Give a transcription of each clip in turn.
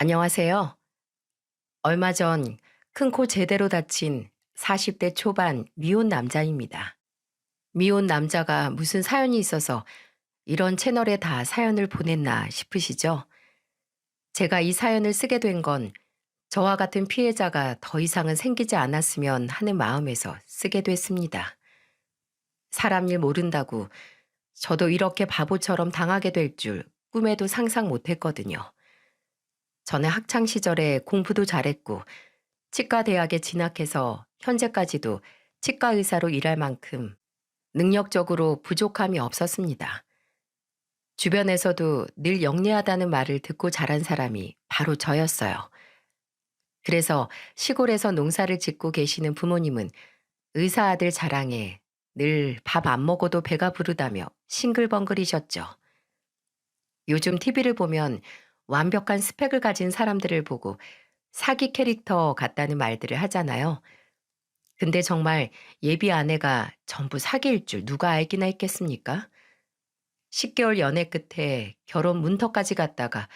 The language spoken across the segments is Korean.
안녕하세요. 얼마 전 큰 코 제대로 다친 40대 초반 미혼 남자입니다. 미혼 남자가 무슨 사연이 있어서 이런 채널에 다 사연을 보냈나 싶으시죠? 제가 이 사연을 쓰게 된 건 저와 같은 피해자가 더 이상은 생기지 않았으면 하는 마음에서 쓰게 됐습니다. 사람 일 모른다고 저도 이렇게 바보처럼 당하게 될 줄 꿈에도 상상 못 했거든요. 저는 학창 시절에 공부도 잘했고 치과 대학에 진학해서 현재까지도 치과 의사로 일할 만큼 능력적으로 부족함이 없었습니다. 주변에서도 늘 영리하다는 말을 듣고 자란 사람이 바로 저였어요. 그래서 시골에서 농사를 짓고 계시는 부모님은 의사 아들 자랑에 늘 밥 안 먹어도 배가 부르다며 싱글벙글이셨죠. 요즘 TV를 보면 완벽한 스펙을 가진 사람들을 보고 사기 캐릭터 같다는 말들을 하잖아요. 근데 정말 예비 아내가 전부 사기일 줄 누가 알기나 했겠습니까? 10개월 연애 끝에 결혼 문턱까지 갔다가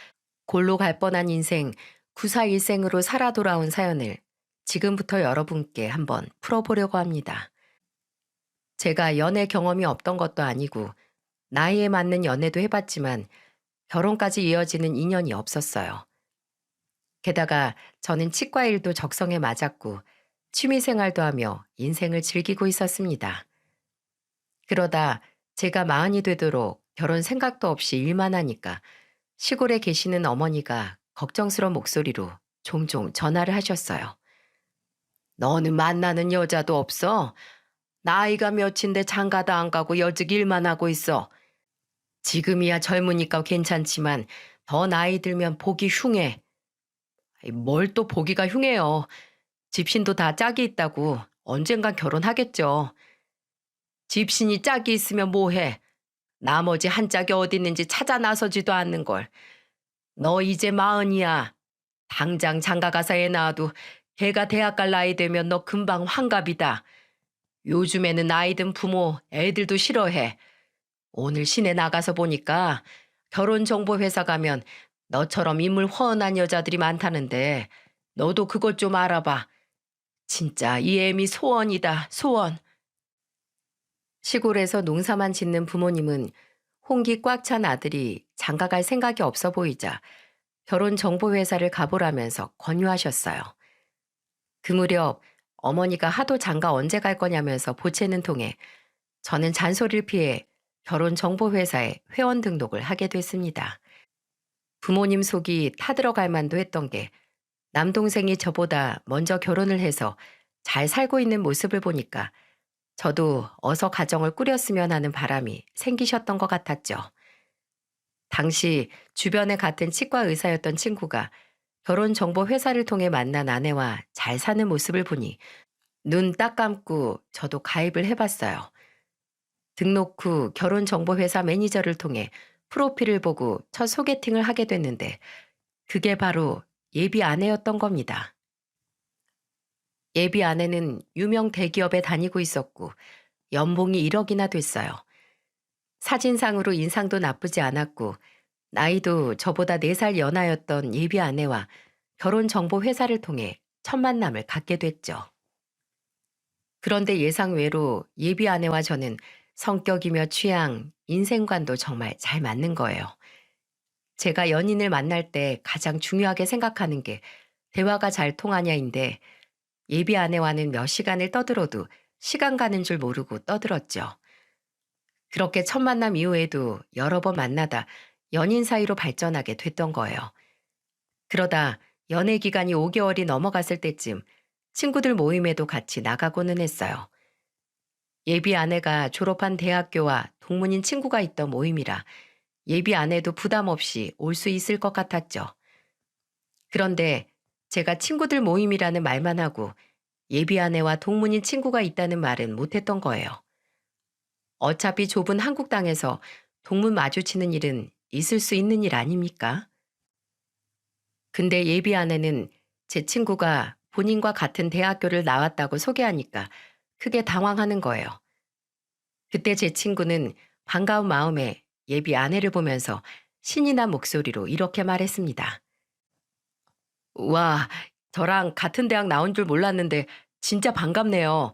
골로 갈 뻔한 인생 구사일생으로 살아 돌아온 사연을 지금부터 여러분께 한번 풀어보려고 합니다. 제가 연애 경험이 없던 것도 아니고 나이에 맞는 연애도 해봤지만 결혼까지 이어지는 인연이 없었어요. 게다가 저는 치과 일도 적성에 맞았고 취미 생활도 하며 인생을 즐기고 있었습니다. 그러다 제가 마흔이 되도록 결혼 생각도 없이 일만 하니까 시골에 계시는 어머니가 걱정스러운 목소리로 종종 전화를 하셨어요. 너는 만나는 여자도 없어? 나이가 몇인데 장가도 안 가고 여직 일만 하고 있어. 지금이야 젊으니까 괜찮지만 더 나이 들면 보기 흉해. 뭘 또 보기가 흉해요. 집신도 다 짝이 있다고 언젠간 결혼하겠죠. 집신이 짝이 있으면 뭐해. 나머지 한 짝이 어디 있는지 찾아 나서지도 않는 걸. 너 이제 마흔이야. 당장 장가 가서 애 낳아도 걔가 대학 갈 나이 되면 너 금방 환갑이다. 요즘에는 나이 든 부모 애들도 싫어해. 오늘 시내 나가서 보니까 결혼정보회사 가면 너처럼 인물 훤한 여자들이 많다는데 너도 그것 좀 알아봐. 진짜 이 애미 소원이다, 소원. 시골에서 농사만 짓는 부모님은 홍기 꽉 찬 아들이 장가갈 생각이 없어 보이자 결혼정보회사를 가보라면서 권유하셨어요. 그 무렵 어머니가 하도 장가 언제 갈 거냐면서 보채는 통에 저는 잔소리를 피해 결혼정보회사에 회원 등록을 하게 됐습니다. 부모님 속이 타들어갈 만도 했던 게 남동생이 저보다 먼저 결혼을 해서 잘 살고 있는 모습을 보니까 저도 어서 가정을 꾸렸으면 하는 바람이 생기셨던 것 같았죠. 당시 주변에 같은 치과 의사였던 친구가 결혼정보 회사를 통해 만난 아내와 잘 사는 모습을 보니 눈 딱 감고 저도 가입을 해봤어요. 등록 후 결혼정보회사 매니저를 통해 프로필을 보고 첫 소개팅을 하게 됐는데 그게 바로 예비 아내였던 겁니다. 예비 아내는 유명 대기업에 다니고 있었고 연봉이 1억이나 됐어요. 사진상으로 인상도 나쁘지 않았고 나이도 저보다 4살 연하였던 예비 아내와 결혼정보회사를 통해 첫 만남을 갖게 됐죠. 그런데 예상외로 예비 아내와 저는 성격이며 취향, 인생관도 정말 잘 맞는 거예요. 제가 연인을 만날 때 가장 중요하게 생각하는 게 대화가 잘 통하냐인데 예비 아내와는 몇 시간을 떠들어도 시간 가는 줄 모르고 떠들었죠. 그렇게 첫 만남 이후에도 여러 번 만나다 연인 사이로 발전하게 됐던 거예요. 그러다 연애 기간이 5개월이 넘어갔을 때쯤 친구들 모임에도 같이 나가고는 했어요. 예비 아내가 졸업한 대학교와 동문인 친구가 있던 모임이라 예비 아내도 부담 없이 올 수 있을 것 같았죠. 그런데 제가 친구들 모임이라는 말만 하고 예비 아내와 동문인 친구가 있다는 말은 못했던 거예요. 어차피 좁은 한국 땅에서 동문 마주치는 일은 있을 수 있는 일 아닙니까? 근데 예비 아내는 제 친구가 본인과 같은 대학교를 나왔다고 소개하니까 크게 당황하는 거예요. 그때 제 친구는 반가운 마음에 예비 아내를 보면서 신이 난 목소리로 이렇게 말했습니다. 와, 저랑 같은 대학 나온 줄 몰랐는데 진짜 반갑네요.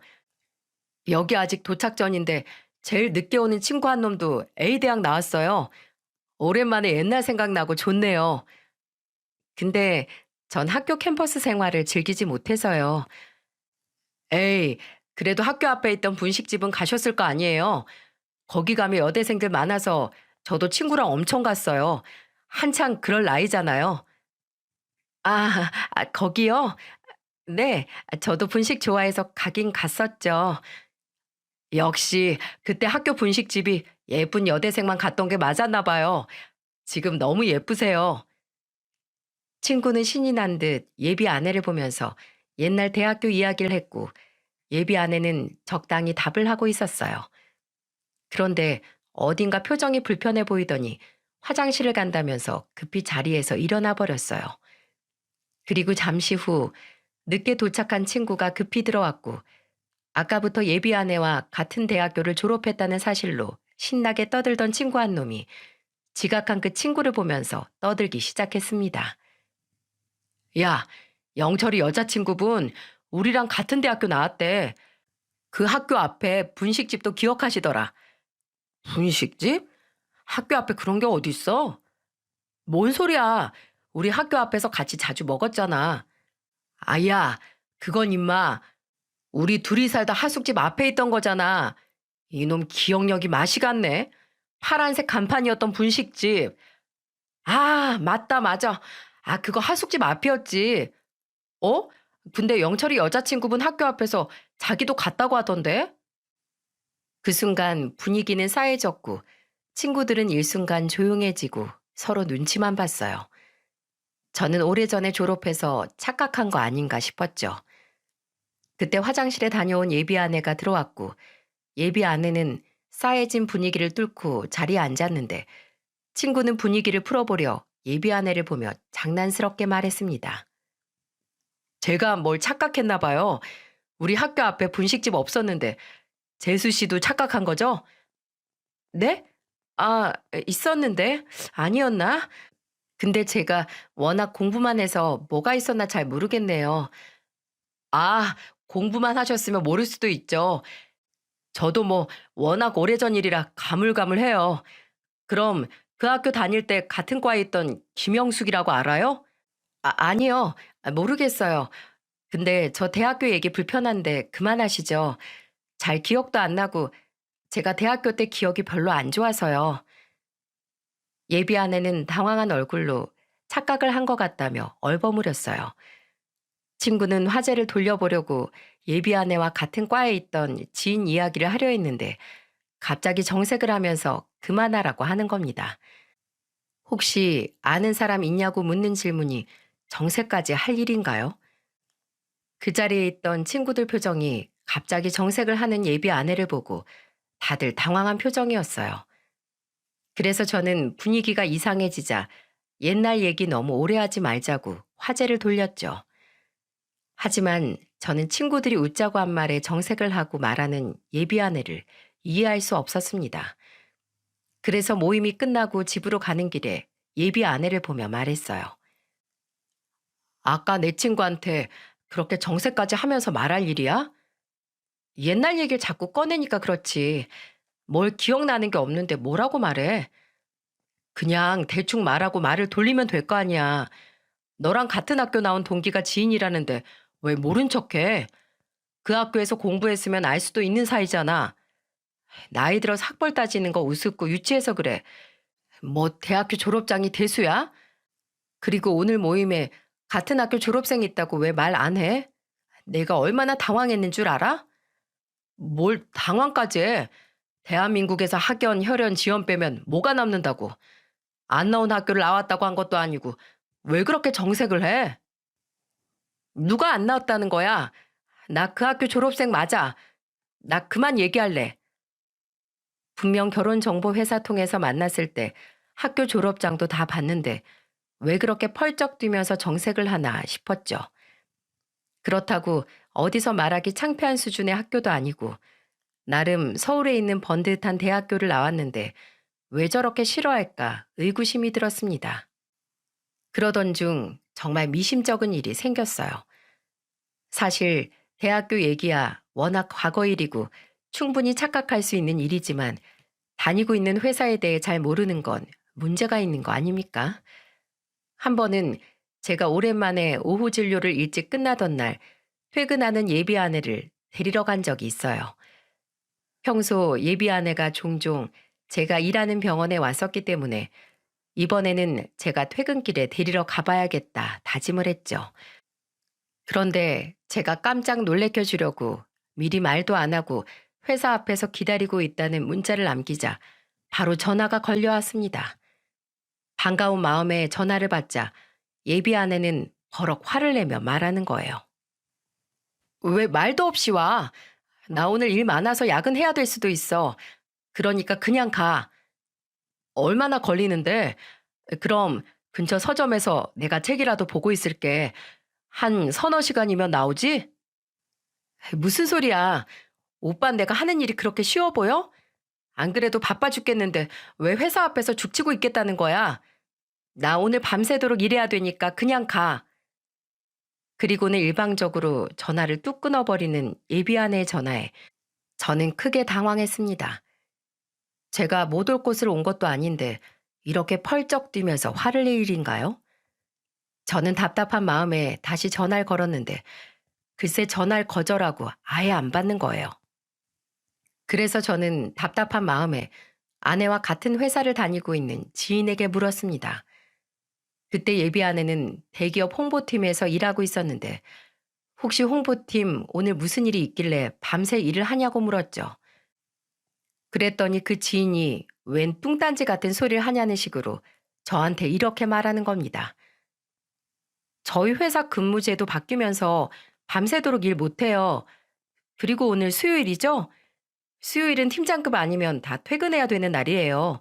여기 아직 도착 전인데 제일 늦게 오는 친구 한 놈도 A대학 나왔어요. 오랜만에 옛날 생각나고 좋네요. 근데 전 학교 캠퍼스 생활을 즐기지 못해서요. 에이, 그래도 학교 앞에 있던 분식집은 가셨을 거 아니에요. 거기 가면 여대생들 많아서 저도 친구랑 엄청 갔어요. 한창 그럴 나이잖아요. 거기요? 네, 저도 분식 좋아해서 가긴 갔었죠. 역시 그때 학교 분식집이 예쁜 여대생만 갔던 게 맞았나 봐요. 지금 너무 예쁘세요. 친구는 신이 난 듯 예비 아내를 보면서 옛날 대학교 이야기를 했고 예비 아내는 적당히 답을 하고 있었어요. 그런데 어딘가 표정이 불편해 보이더니 화장실을 간다면서 급히 자리에서 일어나 버렸어요. 그리고 잠시 후 늦게 도착한 친구가 급히 들어왔고 아까부터 예비 아내와 같은 대학교를 졸업했다는 사실로 신나게 떠들던 친구 한 놈이 지각한 그 친구를 보면서 떠들기 시작했습니다. 야, 영철이 여자친구분 우리랑 같은 대학교 나왔대. 그 학교 앞에 분식집도 기억하시더라. 분식집? 학교 앞에 그런 게 어딨어? 뭔 소리야. 우리 학교 앞에서 같이 자주 먹었잖아. 아야, 그건 임마 우리 둘이 살다 하숙집 앞에 있던 거잖아. 이놈 기억력이 맛이 갔네. 파란색 간판이었던 분식집. 아, 맞다, 맞아. 그거 하숙집 앞이었지. 어? 근데 영철이 여자친구분 학교 앞에서 자기도 갔다고 하던데? 그 순간 분위기는 싸해졌고 친구들은 일순간 조용해지고 서로 눈치만 봤어요. 저는 오래전에 졸업해서 착각한 거 아닌가 싶었죠. 그때 화장실에 다녀온 예비 아내가 들어왔고 예비 아내는 싸해진 분위기를 뚫고 자리에 앉았는데 친구는 분위기를 풀어보려 예비 아내를 보며 장난스럽게 말했습니다. 제가 뭘 착각했나 봐요. 우리 학교 앞에 분식집 없었는데 재수 씨도 착각한 거죠? 네? 있었는데 아니었나? 근데 제가 워낙 공부만 해서 뭐가 있었나 잘 모르겠네요. 아, 공부만 하셨으면 모를 수도 있죠. 저도 뭐 워낙 오래전 일이라 가물가물해요. 그럼 그 학교 다닐 때 같은 과에 있던 김영숙이라고 알아요? 아니요. 모르겠어요. 근데 저 대학교 얘기 불편한데 그만하시죠. 잘 기억도 안 나고 제가 대학교 때 기억이 별로 안 좋아서요. 예비 아내는 당황한 얼굴로 착각을 한 것 같다며 얼버무렸어요. 친구는 화제를 돌려보려고 예비 아내와 같은 과에 있던 지인 이야기를 하려 했는데 갑자기 정색을 하면서 그만하라고 하는 겁니다. 혹시 아는 사람 있냐고 묻는 질문이 정색까지 할 일인가요? 그 자리에 있던 친구들 표정이 갑자기 정색을 하는 예비 아내를 보고 다들 당황한 표정이었어요. 그래서 저는 분위기가 이상해지자 옛날 얘기 너무 오래 하지 말자고 화제를 돌렸죠. 하지만 저는 친구들이 웃자고 한 말에 정색을 하고 말하는 예비 아내를 이해할 수 없었습니다. 그래서 모임이 끝나고 집으로 가는 길에 예비 아내를 보며 말했어요. 아까 내 친구한테 그렇게 정색까지 하면서 말할 일이야? 옛날 얘기를 자꾸 꺼내니까 그렇지. 뭘 기억나는 게 없는데 뭐라고 말해? 그냥 대충 말하고 말을 돌리면 될 거 아니야. 너랑 같은 학교 나온 동기가 지인이라는데 왜 모른 척해? 그 학교에서 공부했으면 알 수도 있는 사이잖아. 나이 들어서 학벌 따지는 거 우습고 유치해서 그래. 뭐 대학교 졸업장이 대수야? 그리고 오늘 모임에 같은 학교 졸업생 있다고 왜 말 안 해? 내가 얼마나 당황했는 줄 알아? 뭘 당황까지 해? 대한민국에서 학연, 혈연, 지연 빼면 뭐가 남는다고. 안 나온 학교를 나왔다고 한 것도 아니고 왜 그렇게 정색을 해? 누가 안 나왔다는 거야? 나 그 학교 졸업생 맞아. 나 그만 얘기할래. 분명 결혼정보회사 통해서 만났을 때 학교 졸업장도 다 봤는데 왜 그렇게 펄쩍 뛰면서 정색을 하나 싶었죠. 그렇다고 어디서 말하기 창피한 수준의 학교도 아니고 나름 서울에 있는 번듯한 대학교를 나왔는데 왜 저렇게 싫어할까 의구심이 들었습니다. 그러던 중 정말 미심쩍은 일이 생겼어요. 사실 대학교 얘기야 워낙 과거 일이고 충분히 착각할 수 있는 일이지만 다니고 있는 회사에 대해 잘 모르는 건 문제가 있는 거 아닙니까? 한 번은 제가 오랜만에 오후 진료를 일찍 끝나던 날 퇴근하는 예비 아내를 데리러 간 적이 있어요. 평소 예비 아내가 종종 제가 일하는 병원에 왔었기 때문에 이번에는 제가 퇴근길에 데리러 가봐야겠다 다짐을 했죠. 그런데 제가 깜짝 놀래켜 주려고 미리 말도 안 하고 회사 앞에서 기다리고 있다는 문자를 남기자 바로 전화가 걸려왔습니다. 반가운 마음에 전화를 받자 예비 아내는 버럭 화를 내며 말하는 거예요. 왜 말도 없이 와? 나 오늘 일 많아서 야근해야 될 수도 있어. 그러니까 그냥 가. 얼마나 걸리는데? 그럼 근처 서점에서 내가 책이라도 보고 있을게. 한 서너 시간이면 나오지? 무슨 소리야. 오빤 내가 하는 일이 그렇게 쉬워 보여? 안 그래도 바빠 죽겠는데 왜 회사 앞에서 죽치고 있겠다는 거야? 나 오늘 밤새도록 일해야 되니까 그냥 가. 그리고는 일방적으로 전화를 뚝 끊어버리는 예비 아내의 전화에 저는 크게 당황했습니다. 제가 못 올 곳을 온 것도 아닌데 이렇게 펄쩍 뛰면서 화를 낼 일인가요? 저는 답답한 마음에 다시 전화를 걸었는데 글쎄 전화를 거절하고 아예 안 받는 거예요. 그래서 저는 답답한 마음에 아내와 같은 회사를 다니고 있는 지인에게 물었습니다. 그때 예비 아내는 대기업 홍보팀에서 일하고 있었는데 혹시 홍보팀 오늘 무슨 일이 있길래 밤새 일을 하냐고 물었죠. 그랬더니 그 지인이 웬 뚱딴지 같은 소리를 하냐는 식으로 저한테 이렇게 말하는 겁니다. 저희 회사 근무제도 바뀌면서 밤새도록 일 못해요. 그리고 오늘 수요일이죠? 수요일은 팀장급 아니면 다 퇴근해야 되는 날이에요.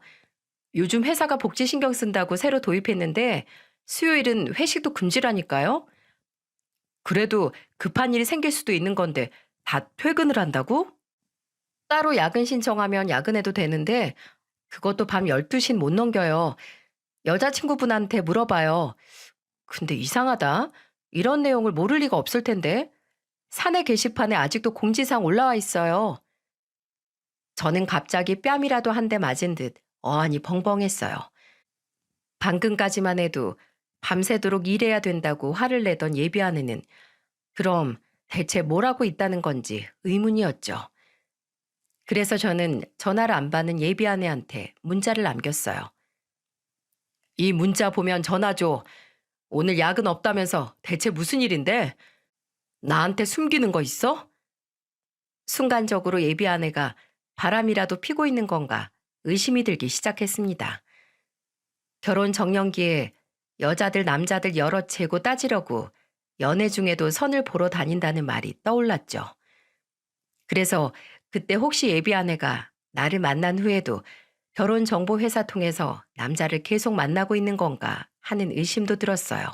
요즘 회사가 복지 신경 쓴다고 새로 도입했는데 수요일은 회식도 금지라니까요. 그래도 급한 일이 생길 수도 있는 건데 다 퇴근을 한다고? 따로 야근 신청하면 야근해도 되는데 그것도 밤 12시는 못 넘겨요. 여자친구분한테 물어봐요. 근데 이상하다. 이런 내용을 모를 리가 없을 텐데. 사내 게시판에 아직도 공지사항 올라와 있어요. 저는 갑자기 뺨이라도 한 대 맞은 듯 어안이 벙벙했어요. 방금까지만 해도 밤새도록 일해야 된다고 화를 내던 예비 아내는 그럼 대체 뭘 하고 있다는 건지 의문이었죠. 그래서 저는 전화를 안 받는 예비 아내한테 문자를 남겼어요. 이 문자 보면 전화 줘. 오늘 야근 없다면서 대체 무슨 일인데? 나한테 숨기는 거 있어? 순간적으로 예비 아내가 바람이라도 피고 있는 건가 의심이 들기 시작했습니다. 결혼 정년기에 여자들 남자들 여러 재고 따지려고 연애 중에도 선을 보러 다닌다는 말이 떠올랐죠. 그래서 그때 혹시 예비 아내가 나를 만난 후에도 결혼정보회사 통해서 남자를 계속 만나고 있는 건가 하는 의심도 들었어요.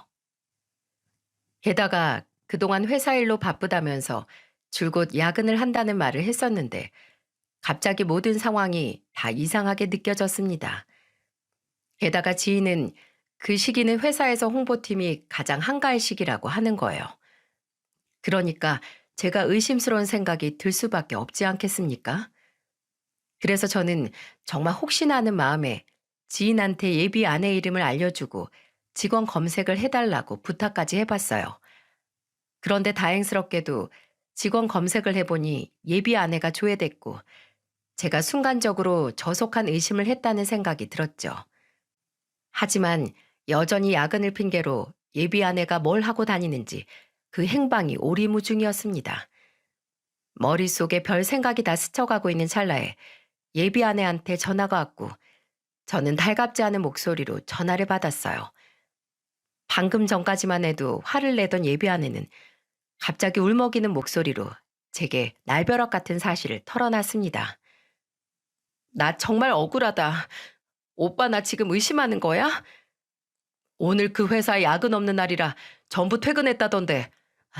게다가 그동안 회사 일로 바쁘다면서 줄곧 야근을 한다는 말을 했었는데 갑자기 모든 상황이 다 이상하게 느껴졌습니다. 게다가 지인은 그 시기는 회사에서 홍보팀이 가장 한가할 시기라고 하는 거예요. 그러니까 제가 의심스러운 생각이 들 수밖에 없지 않겠습니까? 그래서 저는 정말 혹시나 하는 마음에 지인한테 예비 아내 이름을 알려주고 직원 검색을 해달라고 부탁까지 해봤어요. 그런데 다행스럽게도 직원 검색을 해보니 예비 아내가 조회됐고 제가 순간적으로 저속한 의심을 했다는 생각이 들었죠. 하지만 여전히 야근을 핑계로 예비 아내가 뭘 하고 다니는지 그 행방이 오리무중이었습니다. 머릿속에 별 생각이 다 스쳐가고 있는 찰나에 예비 아내한테 전화가 왔고 저는 달갑지 않은 목소리로 전화를 받았어요. 방금 전까지만 해도 화를 내던 예비 아내는 갑자기 울먹이는 목소리로 제게 날벼락 같은 사실을 털어놨습니다. 나 정말 억울하다. 오빠 나 지금 의심하는 거야? 오늘 그 회사에 야근 없는 날이라 전부 퇴근했다던데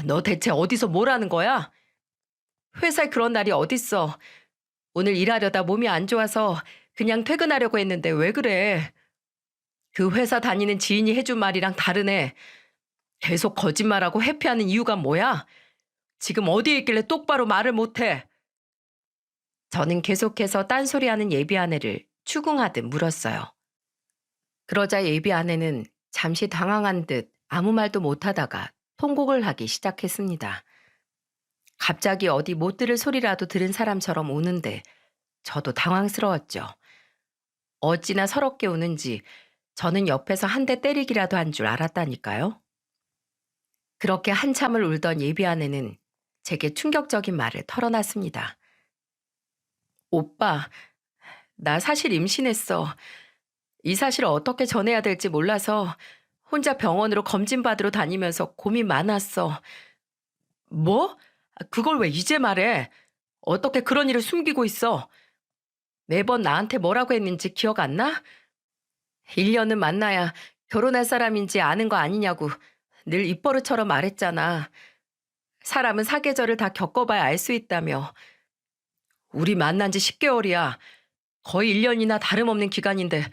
너 대체 어디서 뭘 하는 거야? 회사에 그런 날이 어딨어. 오늘 일하려다 몸이 안 좋아서 그냥 퇴근하려고 했는데 왜 그래? 그 회사 다니는 지인이 해준 말이랑 다르네. 계속 거짓말하고 회피하는 이유가 뭐야? 지금 어디에 있길래 똑바로 말을 못해? 저는 계속해서 딴소리하는 예비 아내를 추궁하듯 물었어요. 그러자 예비 아내는 잠시 당황한 듯 아무 말도 못하다가 통곡을 하기 시작했습니다. 갑자기 어디 못 들을 소리라도 들은 사람처럼 우는데 저도 당황스러웠죠. 어찌나 서럽게 우는지 저는 옆에서 한 대 때리기라도 한 줄 알았다니까요. 그렇게 한참을 울던 예비 아내는 제게 충격적인 말을 털어놨습니다. 오빠, 나 사실 임신했어. 이 사실을 어떻게 전해야 될지 몰라서 혼자 병원으로 검진받으러 다니면서 고민 많았어. 뭐? 그걸 왜 이제 말해? 어떻게 그런 일을 숨기고 있어? 매번 나한테 뭐라고 했는지 기억 안 나? 1년은 만나야 결혼할 사람인지 아는 거 아니냐고 늘 입버릇처럼 말했잖아. 사람은 사계절을 다 겪어봐야 알 수 있다며. 우리 만난 지 10개월이야. 거의 1년이나 다름없는 기간인데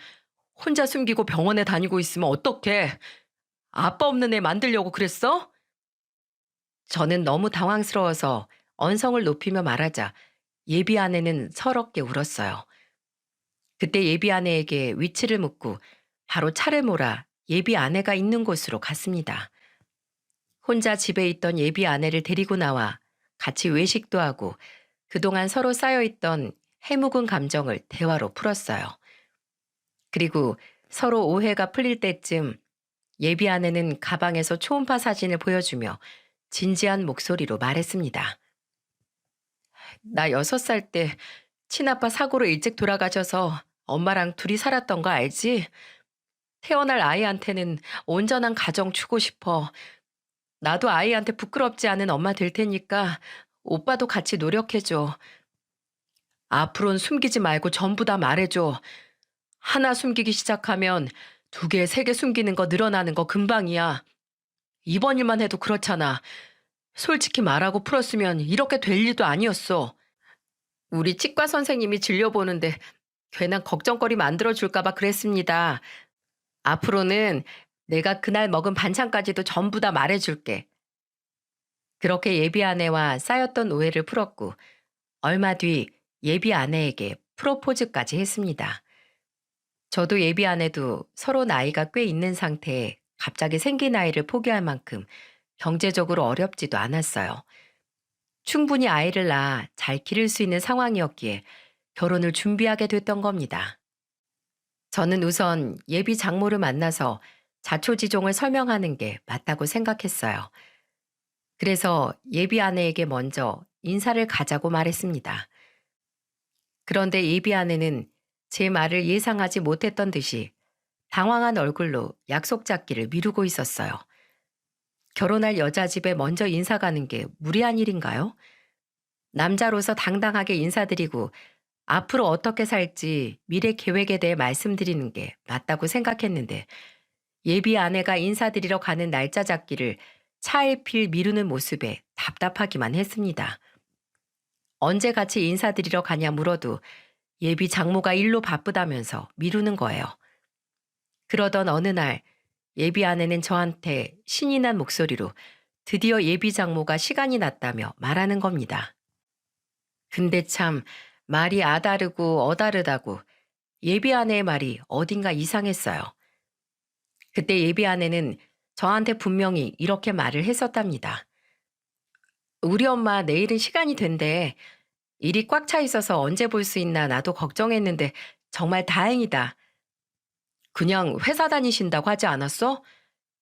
혼자 숨기고 병원에 다니고 있으면 어떡해? 아빠 없는 애 만들려고 그랬어? 저는 너무 당황스러워서 언성을 높이며 말하자 예비 아내는 서럽게 울었어요. 그때 예비 아내에게 위치를 묻고 바로 차를 몰아 예비 아내가 있는 곳으로 갔습니다. 혼자 집에 있던 예비 아내를 데리고 나와 같이 외식도 하고 그동안 서로 쌓여있던 해묵은 감정을 대화로 풀었어요. 그리고 서로 오해가 풀릴 때쯤 예비 아내는 가방에서 초음파 사진을 보여주며 진지한 목소리로 말했습니다. 나 6살 때 친아빠 사고로 일찍 돌아가셔서 엄마랑 둘이 살았던 거 알지? 태어날 아이한테는 온전한 가정 주고 싶어. 나도 아이한테 부끄럽지 않은 엄마 될 테니까 오빠도 같이 노력해줘. 앞으로는 숨기지 말고 전부 다 말해줘. 하나 숨기기 시작하면 2개, 3개 숨기는 거 늘어나는 거 금방이야. 이번 일만 해도 그렇잖아. 솔직히 말하고 풀었으면 이렇게 될 일도 아니었어. 우리 치과 선생님이 진료보는데 괜한 걱정거리 만들어줄까 봐 그랬습니다. 앞으로는 내가 그날 먹은 반찬까지도 전부 다 말해줄게. 그렇게 예비 아내와 쌓였던 오해를 풀었고 얼마 뒤 예비 아내에게 프로포즈까지 했습니다. 저도 예비 아내도 서로 나이가 꽤 있는 상태에 갑자기 생긴 아이를 포기할 만큼 경제적으로 어렵지도 않았어요. 충분히 아이를 낳아 잘 기를 수 있는 상황이었기에 결혼을 준비하게 됐던 겁니다. 저는 우선 예비 장모를 만나서 자초지종을 설명하는 게 맞다고 생각했어요. 그래서 예비 아내에게 먼저 인사를 가자고 말했습니다. 그런데 예비 아내는 제 말을 예상하지 못했던 듯이 당황한 얼굴로 약속 잡기를 미루고 있었어요. 결혼할 여자 집에 먼저 인사 가는 게 무리한 일인가요? 남자로서 당당하게 인사드리고 앞으로 어떻게 살지 미래 계획에 대해 말씀드리는 게 맞다고 생각했는데 예비 아내가 인사드리러 가는 날짜 잡기를 차일피일 미루는 모습에 답답하기만 했습니다. 언제 같이 인사드리러 가냐 물어도 예비 장모가 일로 바쁘다면서 미루는 거예요. 그러던 어느 날 예비 아내는 저한테 신이 난 목소리로 드디어 예비 장모가 시간이 났다며 말하는 겁니다. 근데 참 말이 아다르고 어다르다고 예비 아내의 말이 어딘가 이상했어요. 그때 예비 아내는 저한테 분명히 이렇게 말을 했었답니다. 우리 엄마 내일은 시간이 된대. 일이 꽉 차 있어서 언제 볼 수 있나 나도 걱정했는데 정말 다행이다. 그냥 회사 다니신다고 하지 않았어?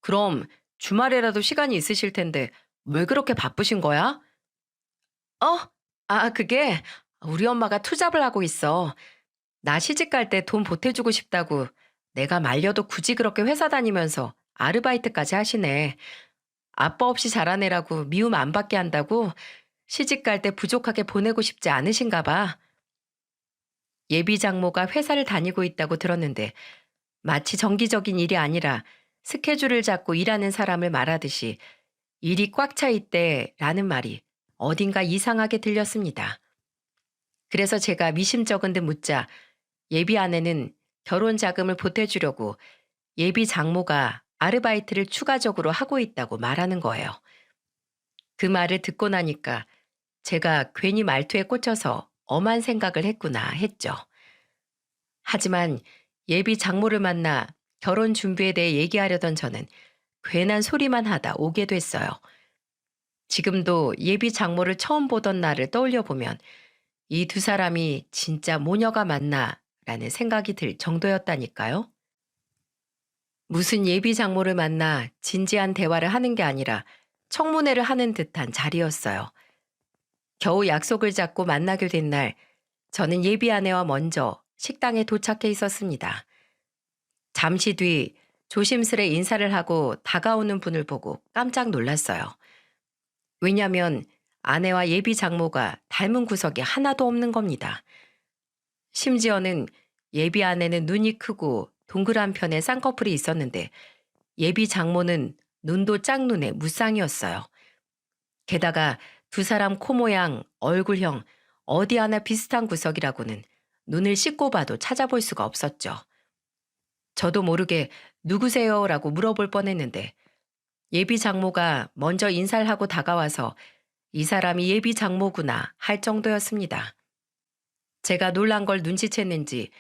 그럼 주말에라도 시간이 있으실 텐데 왜 그렇게 바쁘신 거야? 어? 그게 우리 엄마가 투잡을 하고 있어. 나 시집 갈 때 돈 보태주고 싶다고 내가 말려도 굳이 그렇게 회사 다니면서 아르바이트까지 하시네. 아빠 없이 자란 애라고 미움 안 받게 한다고 시집 갈 때 부족하게 보내고 싶지 않으신가 봐. 예비 장모가 회사를 다니고 있다고 들었는데 마치 정기적인 일이 아니라 스케줄을 잡고 일하는 사람을 말하듯이 일이 꽉 차 있대라는 말이 어딘가 이상하게 들렸습니다. 그래서 제가 미심쩍은 듯 묻자 예비 아내는 결혼 자금을 보태주려고 예비 장모가 아르바이트를 추가적으로 하고 있다고 말하는 거예요. 그 말을 듣고 나니까 제가 괜히 말투에 꽂혀서 엄한 생각을 했구나 했죠. 하지만 예비 장모를 만나 결혼 준비에 대해 얘기하려던 저는 괜한 소리만 하다 오게 됐어요. 지금도 예비 장모를 처음 보던 날을 떠올려 보면 이 두 사람이 진짜 모녀가 맞나 라는 생각이 들 정도였다니까요. 무슨 예비 장모를 만나 진지한 대화를 하는 게 아니라 청문회를 하는 듯한 자리였어요. 겨우 약속을 잡고 만나게 된 날, 저는 예비 아내와 먼저 식당에 도착해 있었습니다. 잠시 뒤 조심스레 인사를 하고 다가오는 분을 보고 깜짝 놀랐어요. 왜냐면 아내와 예비 장모가 닮은 구석이 하나도 없는 겁니다. 심지어는 예비 아내는 눈이 크고 동그란 편의 쌍꺼풀이 있었는데 예비 장모는 눈도 짝눈에 무쌍이었어요. 게다가 두 사람 코 모양, 얼굴형 어디 하나 비슷한 구석이라고는 눈을 씻고 봐도 찾아볼 수가 없었죠. 저도 모르게 누구세요? 라고 물어볼 뻔했는데 예비 장모가 먼저 인사를 하고 다가와서 이 사람이 예비 장모구나 할 정도였습니다. 제가 놀란 걸 눈치챘는지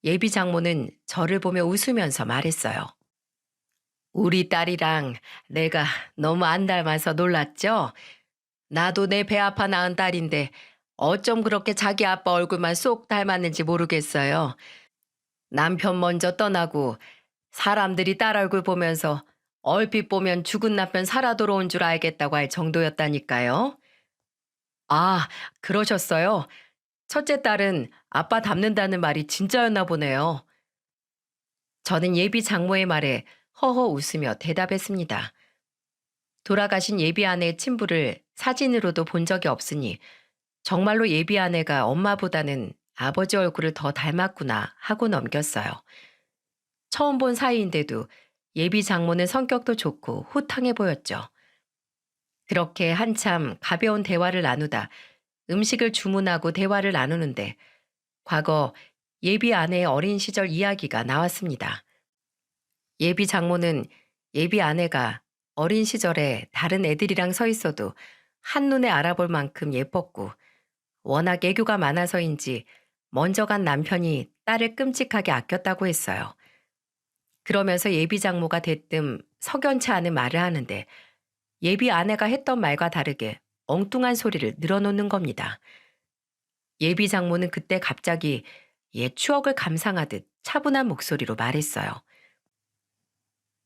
예비 장모는 저를 보며 웃으면서 말했어요. 우리 딸이랑 내가 너무 안 닮아서 놀랐죠? 나도 내 배 아파 낳은 딸인데 어쩜 그렇게 자기 아빠 얼굴만 쏙 닮았는지 모르겠어요. 남편 먼저 떠나고 사람들이 딸 얼굴 보면서 얼핏 보면 죽은 남편 살아 돌아온 줄 알겠다고 할 정도였다니까요. 아, 그러셨어요? 첫째 딸은 아빠 닮는다는 말이 진짜였나 보네요. 저는 예비 장모의 말에 허허 웃으며 대답했습니다. 돌아가신 예비 아내의 친부를 사진으로도 본 적이 없으니 정말로 예비 아내가 엄마보다는 아버지 얼굴을 더 닮았구나 하고 넘겼어요. 처음 본 사이인데도 예비 장모는 성격도 좋고 호탕해 보였죠. 그렇게 한참 가벼운 대화를 나누다 음식을 주문하고 대화를 나누는데 과거 예비 아내의 어린 시절 이야기가 나왔습니다. 예비 장모는 예비 아내가 어린 시절에 다른 애들이랑 서 있어도 한눈에 알아볼 만큼 예뻤고 워낙 애교가 많아서인지 먼저 간 남편이 딸을 끔찍하게 아꼈다고 했어요. 그러면서 예비 장모가 대뜸 석연치 않은 말을 하는데 예비 아내가 했던 말과 다르게 엉뚱한 소리를 늘어놓는 겁니다. 예비 장모는 그때 갑자기 옛 추억을 감상하듯 차분한 목소리로 말했어요.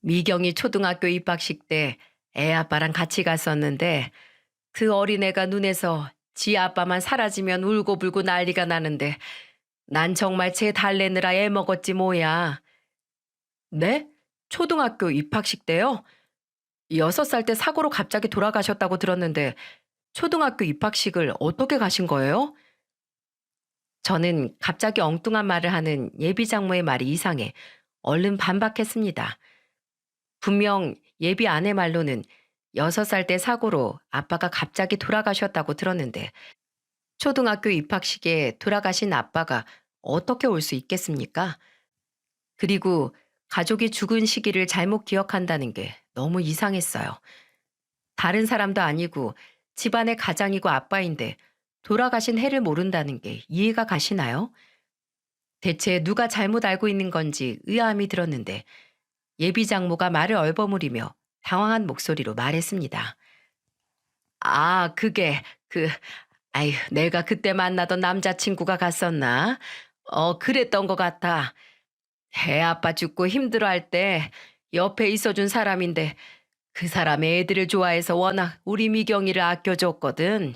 미경이 초등학교 입학식 때 애 아빠랑 같이 갔었는데 그 어린애가 눈에서 지 아빠만 사라지면 울고불고 난리가 나는데 난 정말 쟤 달래느라 애 먹었지 뭐야. 네? 초등학교 입학식 때요? 6살 때 사고로 갑자기 돌아가셨다고 들었는데 초등학교 입학식을 어떻게 가신 거예요? 저는 갑자기 엉뚱한 말을 하는 예비 장모의 말이 이상해 얼른 반박했습니다. 분명 예비 아내 말로는 6살 때 사고로 아빠가 갑자기 돌아가셨다고 들었는데 초등학교 입학식에 돌아가신 아빠가 어떻게 올 수 있겠습니까? 그리고 가족이 죽은 시기를 잘못 기억한다는 게 너무 이상했어요. 다른 사람도 아니고 집안의 가장이고 아빠인데 돌아가신 해를 모른다는 게 이해가 가시나요? 대체 누가 잘못 알고 있는 건지 의아함이 들었는데 예비 장모가 말을 얼버무리며 당황한 목소리로 말했습니다. 아, 아휴, 내가 그때 만나던 남자친구가 갔었나? 그랬던 것 같아. 애 아빠 죽고 힘들어할 때 옆에 있어준 사람인데 그 사람의 애들을 좋아해서 워낙 우리 미경이를 아껴줬거든.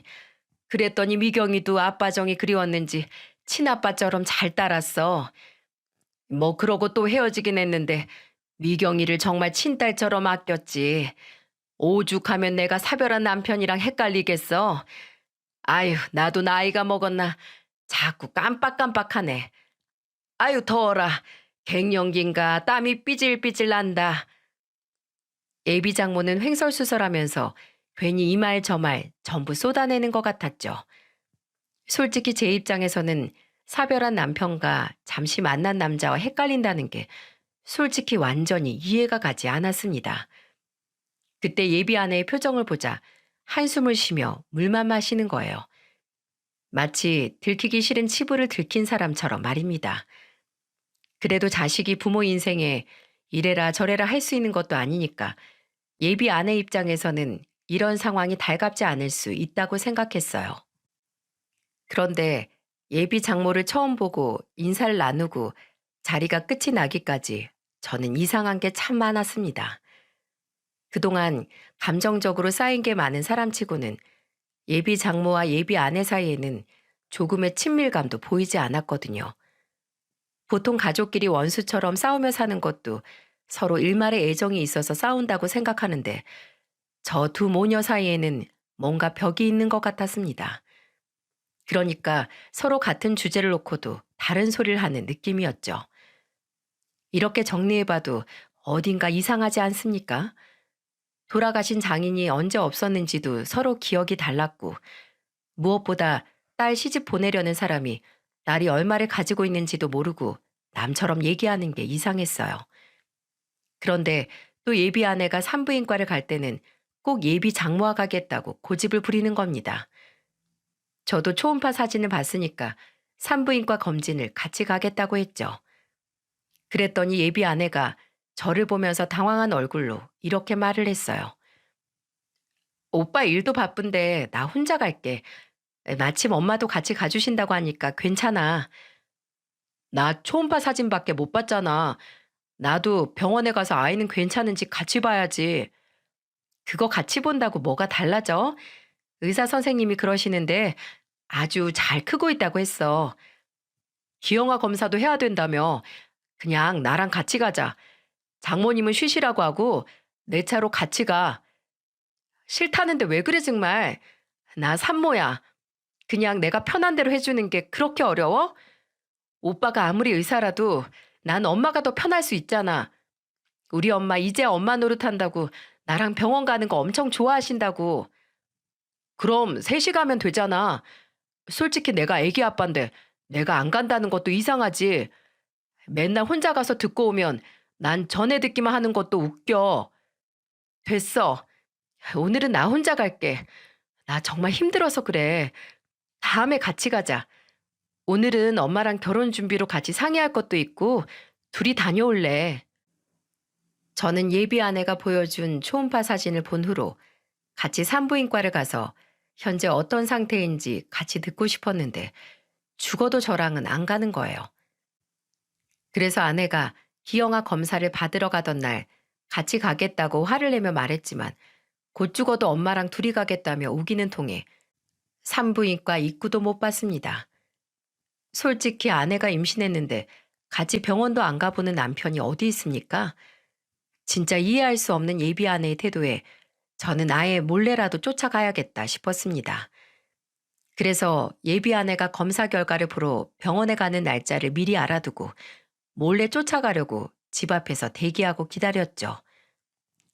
그랬더니 미경이도 아빠 정이 그리웠는지 친아빠처럼 잘 따랐어. 뭐 그러고 또 헤어지긴 했는데 미경이를 정말 친딸처럼 아꼈지. 오죽하면 내가 사별한 남편이랑 헷갈리겠어. 아유, 나도 나이가 먹었나. 자꾸 깜빡깜빡하네. 아유, 더워라. 갱년기인가 땀이 삐질삐질 난다. 예비 장모는 횡설수설하면서 괜히 이 말 저 말 전부 쏟아내는 것 같았죠. 솔직히 제 입장에서는 사별한 남편과 잠시 만난 남자와 헷갈린다는 게 솔직히 완전히 이해가 가지 않았습니다. 그때 예비 아내의 표정을 보자 한숨을 쉬며 물만 마시는 거예요. 마치 들키기 싫은 치부를 들킨 사람처럼 말입니다. 그래도 자식이 부모 인생에 이래라 저래라 할 수 있는 것도 아니니까 예비 아내 입장에서는 이런 상황이 달갑지 않을 수 있다고 생각했어요. 그런데 예비 장모를 처음 보고 인사를 나누고 자리가 끝이 나기까지 저는 이상한 게 참 많았습니다. 그동안 감정적으로 쌓인 게 많은 사람치고는 예비 장모와 예비 아내 사이에는 조금의 친밀감도 보이지 않았거든요. 보통 가족끼리 원수처럼 싸우며 사는 것도 서로 일말의 애정이 있어서 싸운다고 생각하는데 저 두 모녀 사이에는 뭔가 벽이 있는 것 같았습니다. 그러니까 서로 같은 주제를 놓고도 다른 소리를 하는 느낌이었죠. 이렇게 정리해봐도 어딘가 이상하지 않습니까? 돌아가신 장인이 언제 없었는지도 서로 기억이 달랐고 무엇보다 딸 시집 보내려는 사람이 딸이 얼마를 가지고 있는지도 모르고 남처럼 얘기하는 게 이상했어요. 그런데 또 예비 아내가 산부인과를 갈 때는 꼭 예비 장모와 가겠다고 고집을 부리는 겁니다. 저도 초음파 사진을 봤으니까 산부인과 검진을 같이 가겠다고 했죠. 그랬더니 예비 아내가 저를 보면서 당황한 얼굴로 이렇게 말을 했어요. 오빠 일도 바쁜데 나 혼자 갈게. 마침 엄마도 같이 가주신다고 하니까 괜찮아. 나 초음파 사진밖에 못 봤잖아. 나도 병원에 가서 아이는 괜찮은지 같이 봐야지. 그거 같이 본다고 뭐가 달라져? 의사 선생님이 그러시는데 아주 잘 크고 있다고 했어. 기형아 검사도 해야 된다며. 그냥 나랑 같이 가자. 장모님은 쉬시라고 하고 내 차로 같이 가. 싫다는데 왜 그래 정말. 나 산모야. 그냥 내가 편한 대로 해주는 게 그렇게 어려워? 오빠가 아무리 의사라도 난 엄마가 더 편할 수 있잖아. 우리 엄마 이제 엄마 노릇한다고 나랑 병원 가는 거 엄청 좋아하신다고. 그럼 셋이 가면 되잖아. 솔직히 내가 애기 아빠인데 내가 안 간다는 것도 이상하지. 맨날 혼자 가서 듣고 오면 난 전에 듣기만 하는 것도 웃겨. 됐어. 오늘은 나 혼자 갈게. 나 정말 힘들어서 그래. 다음에 같이 가자. 오늘은 엄마랑 결혼 준비로 같이 상의할 것도 있고 둘이 다녀올래. 저는 예비 아내가 보여준 초음파 사진을 본 후로 같이 산부인과를 가서 현재 어떤 상태인지 같이 듣고 싶었는데 죽어도 저랑은 안 가는 거예요. 그래서 아내가 기형아 검사를 받으러 가던 날 같이 가겠다고 화를 내며 말했지만 곧 죽어도 엄마랑 둘이 가겠다며 우기는 통에 산부인과 입구도 못 봤습니다. 솔직히 아내가 임신했는데 같이 병원도 안 가보는 남편이 어디 있습니까? 진짜 이해할 수 없는 예비 아내의 태도에 저는 아예 몰래라도 쫓아가야겠다 싶었습니다. 그래서 예비 아내가 검사 결과를 보러 병원에 가는 날짜를 미리 알아두고 몰래 쫓아가려고 집 앞에서 대기하고 기다렸죠.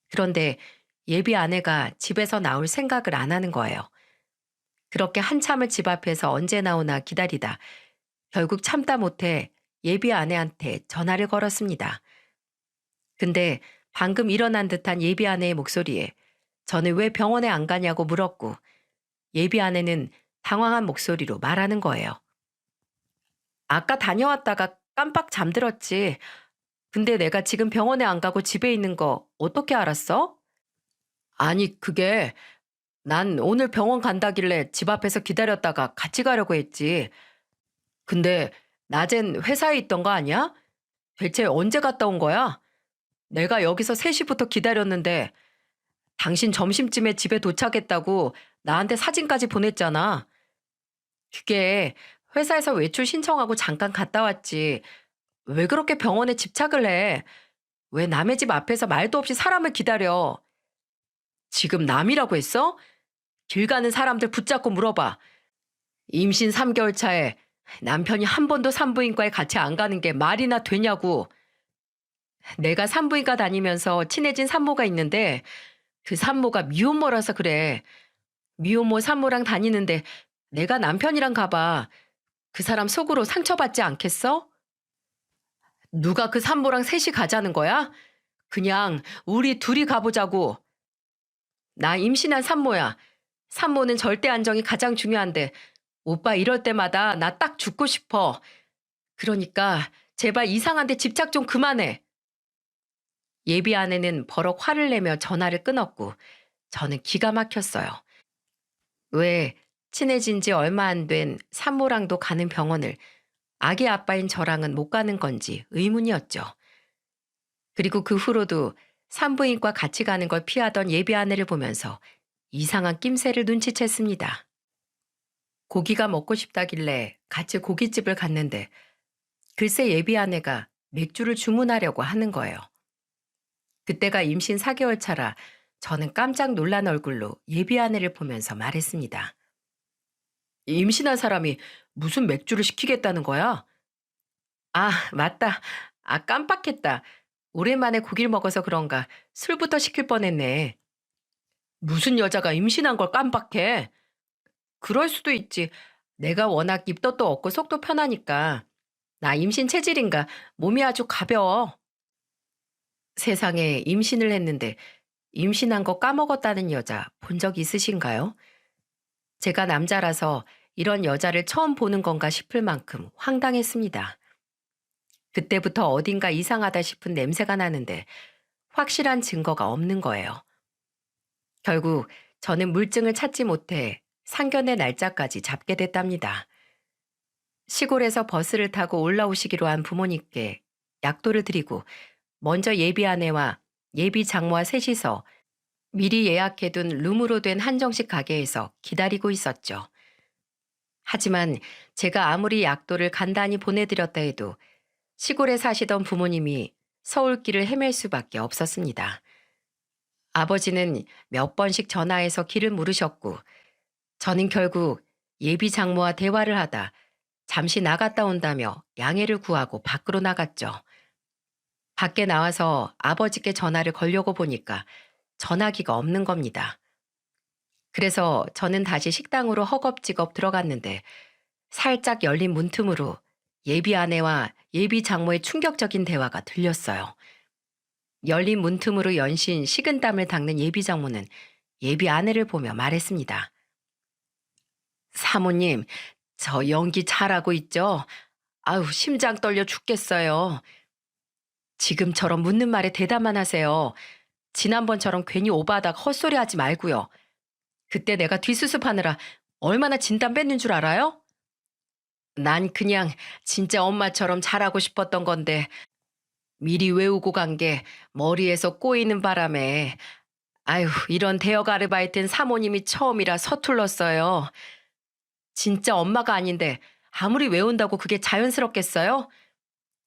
그런데 예비 아내가 집에서 나올 생각을 안 하는 거예요. 그렇게 한참을 집 앞에서 언제 나오나 기다리다 결국 참다 못해 예비 아내한테 전화를 걸었습니다. 근데 방금 일어난 듯한 예비 아내의 목소리에 저는 왜 병원에 안 가냐고 물었고 예비 아내는 당황한 목소리로 말하는 거예요. 아까 다녀왔다가 깜빡 잠들었지. 근데 내가 지금 병원에 안 가고 집에 있는 거 어떻게 알았어? 아니, 그게 난 오늘 병원 간다길래 집 앞에서 기다렸다가 같이 가려고 했지. 근데 낮엔 회사에 있던 거 아니야? 대체 언제 갔다 온 거야? 내가 여기서 3시부터 기다렸는데 당신 점심쯤에 집에 도착했다고 나한테 사진까지 보냈잖아. 그게 회사에서 외출 신청하고 잠깐 갔다 왔지. 왜 그렇게 병원에 집착을 해? 왜 남의 집 앞에서 말도 없이 사람을 기다려? 지금 남이라고 했어? 길 가는 사람들 붙잡고 물어봐. 임신 3개월 차에 남편이 한 번도 산부인과에 같이 안 가는 게 말이나 되냐고. 내가 산부인과 다니면서 친해진 산모가 있는데 그 산모가 미혼모라서 그래. 미혼모 산모랑 다니는데 내가 남편이랑 가봐. 그 사람 속으로 상처받지 않겠어? 누가 그 산모랑 셋이 가자는 거야? 그냥 우리 둘이 가보자고. 나 임신한 산모야. 산모는 절대 안정이 가장 중요한데 오빠 이럴 때마다 나 딱 죽고 싶어. 그러니까 제발 이상한 데 집착 좀 그만해. 예비 아내는 버럭 화를 내며 전화를 끊었고 저는 기가 막혔어요. 왜 친해진 지 얼마 안 된 산모랑도 가는 병원을 아기 아빠인 저랑은 못 가는 건지 의문이었죠. 그리고 그 후로도 산부인과 같이 가는 걸 피하던 예비 아내를 보면서 이상한 낌새를 눈치챘습니다. 고기가 먹고 싶다길래 같이 고깃집을 갔는데 글쎄 예비 아내가 맥주를 주문하려고 하는 거예요. 그때가 임신 4개월 차라 저는 깜짝 놀란 얼굴로 예비 아내를 보면서 말했습니다. 임신한 사람이 무슨 맥주를 시키겠다는 거야? 아, 맞다. 아, 깜빡했다. 오랜만에 고기를 먹어서 그런가 술부터 시킬 뻔했네. 무슨 여자가 임신한 걸 깜빡해? 그럴 수도 있지. 내가 워낙 입덧도 없고 속도 편하니까. 나 임신 체질인가 몸이 아주 가벼워. 세상에 임신을 했는데 임신한 거 까먹었다는 여자 본 적 있으신가요? 제가 남자라서 이런 여자를 처음 보는 건가 싶을 만큼 황당했습니다. 그때부터 어딘가 이상하다 싶은 냄새가 나는데 확실한 증거가 없는 거예요. 결국 저는 물증을 찾지 못해 상견례 날짜까지 잡게 됐답니다. 시골에서 버스를 타고 올라오시기로 한 부모님께 약도를 드리고 먼저 예비 아내와 예비 장모와 셋이서 미리 예약해둔 룸으로 된 한정식 가게에서 기다리고 있었죠. 하지만 제가 아무리 약도를 간단히 보내드렸다 해도 시골에 사시던 부모님이 서울길을 헤맬 수밖에 없었습니다. 아버지는 몇 번씩 전화해서 길을 물으셨고 저는 결국 예비 장모와 대화를 하다 잠시 나갔다 온다며 양해를 구하고 밖으로 나갔죠. 밖에 나와서 아버지께 전화를 걸려고 보니까 전화기가 없는 겁니다. 그래서 저는 다시 식당으로 허겁지겁 들어갔는데 살짝 열린 문틈으로 예비 아내와 예비 장모의 충격적인 대화가 들렸어요. 열린 문틈으로 연신 식은땀을 닦는 예비 장모는 예비 아내를 보며 말했습니다. 사모님, 저 연기 잘하고 있죠? 아우, 심장 떨려 죽겠어요. 지금처럼 묻는 말에 대답만 하세요. 지난번처럼 괜히 오바하다가 헛소리 하지 말고요. 그때 내가 뒷수습하느라 얼마나 진땀 뺐는 줄 알아요? 난 그냥 진짜 엄마처럼 잘하고 싶었던 건데 미리 외우고 간 게 머리에서 꼬이는 바람에 아유 이런 대역 아르바이트는 사모님이 처음이라 서툴렀어요. 진짜 엄마가 아닌데 아무리 외운다고 그게 자연스럽겠어요?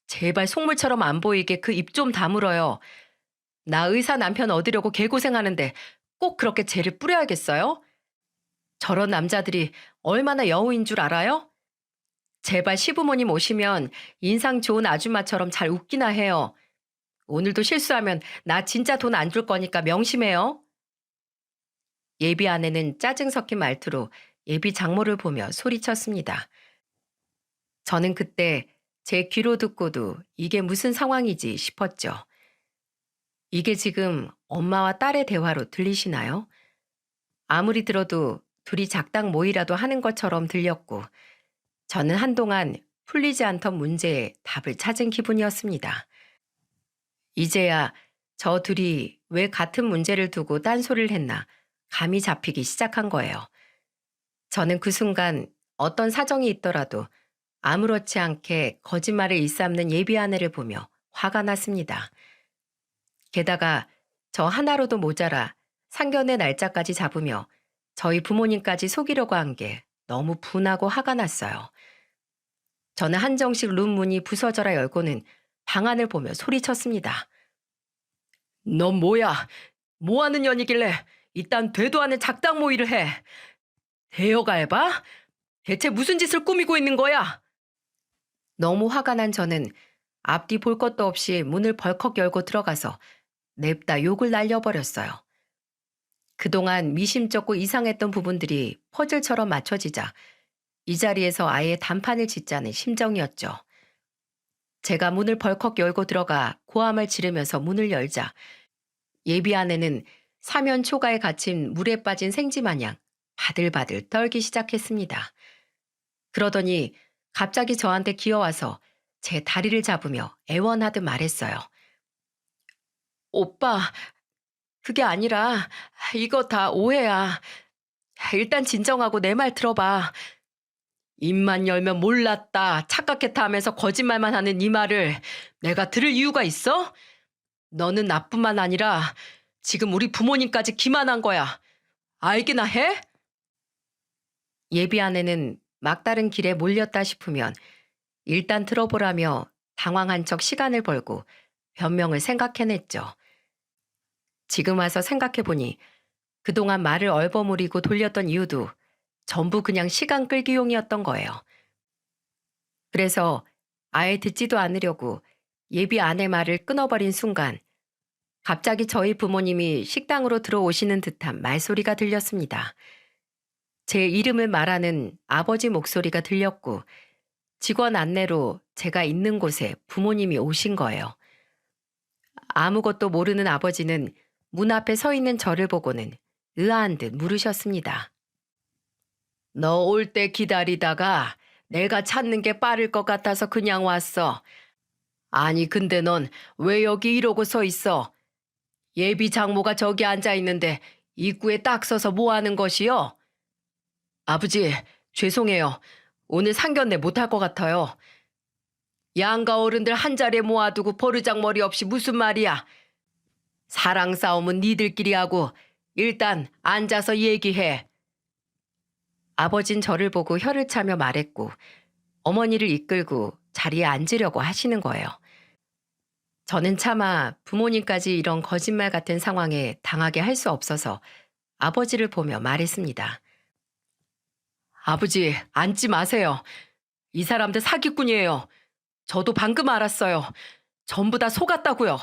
제발 속물처럼 안 보이게 그 입 좀 다물어요. 나 의사 남편 얻으려고 개고생하는데 꼭 그렇게 죄를 뿌려야겠어요? 저런 남자들이 얼마나 여우인 줄 알아요? 제발 시부모님 오시면 인상 좋은 아줌마처럼 잘 웃기나 해요. 오늘도 실수하면 나 진짜 돈 안 줄 거니까 명심해요. 예비 아내는 짜증 섞인 말투로 예비 장모를 보며 소리쳤습니다. 저는 그때 제 귀로 듣고도 이게 무슨 상황이지 싶었죠. 이게 지금 엄마와 딸의 대화로 들리시나요? 아무리 들어도 둘이 작당 모의라도 하는 것처럼 들렸고 저는 한동안 풀리지 않던 문제에 답을 찾은 기분이었습니다. 이제야 저 둘이 왜 같은 문제를 두고 딴소리를 했나 감이 잡히기 시작한 거예요. 저는 그 순간 어떤 사정이 있더라도 아무렇지 않게 거짓말을 일삼는 예비 아내를 보며 화가 났습니다. 게다가 저 하나로도 모자라 상견례 날짜까지 잡으며 저희 부모님까지 속이려고 한 게 너무 분하고 화가 났어요. 저는 한정식 룸 문이 부서져라 열고는 방안을 보며 소리쳤습니다. 넌 뭐야? 뭐 하는 년이길래 이딴 되도 않은 작당 모의를 해? 대여가 해봐? 대체 무슨 짓을 꾸미고 있는 거야? 너무 화가 난 저는 앞뒤 볼 것도 없이 문을 벌컥 열고 들어가서 냅다 욕을 날려버렸어요. 그동안 미심쩍고 이상했던 부분들이 퍼즐처럼 맞춰지자 이 자리에서 아예 단판을 짓자는 심정이었죠. 제가 문을 벌컥 열고 들어가 고함을 지르면서 문을 열자 예비 아내는 사면 초가에 갇힌 물에 빠진 생쥐 마냥 바들바들 떨기 시작했습니다. 그러더니 갑자기 저한테 기어와서 제 다리를 잡으며 애원하듯 말했어요. 오빠, 그게 아니라 이거 다 오해야. 일단 진정하고 내 말 들어봐. 입만 열면 몰랐다, 착각했다 하면서 거짓말만 하는 이 말을 내가 들을 이유가 있어? 너는 나뿐만 아니라 지금 우리 부모님까지 기만한 거야. 알기나 해? 예비 아내는 막다른 길에 몰렸다 싶으면 일단 들어보라며 당황한 척 시간을 벌고 변명을 생각해냈죠. 지금 와서 생각해보니 그동안 말을 얼버무리고 돌렸던 이유도 전부 그냥 시간 끌기용이었던 거예요. 그래서 아예 듣지도 않으려고 예비 아내 말을 끊어버린 순간 갑자기 저희 부모님이 식당으로 들어오시는 듯한 말소리가 들렸습니다. 제 이름을 말하는 아버지 목소리가 들렸고 직원 안내로 제가 있는 곳에 부모님이 오신 거예요. 아무것도 모르는 아버지는 문 앞에 서 있는 저를 보고는 의아한 듯 물으셨습니다. 너 올 때 기다리다가 내가 찾는 게 빠를 것 같아서 그냥 왔어. 아니 근데 넌 왜 여기 이러고 서 있어? 예비 장모가 저기 앉아 있는데 입구에 딱 서서 뭐 하는 것이요? 아버지, 죄송해요. 오늘 상견례 못할 것 같아요. 양가 어른들 한 자리에 모아두고 버르장머리 없이 무슨 말이야. 사랑 싸움은 니들끼리 하고 일단 앉아서 얘기해. 아버진 저를 보고 혀를 차며 말했고 어머니를 이끌고 자리에 앉으려고 하시는 거예요. 저는 차마 부모님까지 이런 거짓말 같은 상황에 당하게 할 수 없어서 아버지를 보며 말했습니다. 아버지, 앉지 마세요. 이 사람들 사기꾼이에요. 저도 방금 알았어요. 전부 다 속았다고요.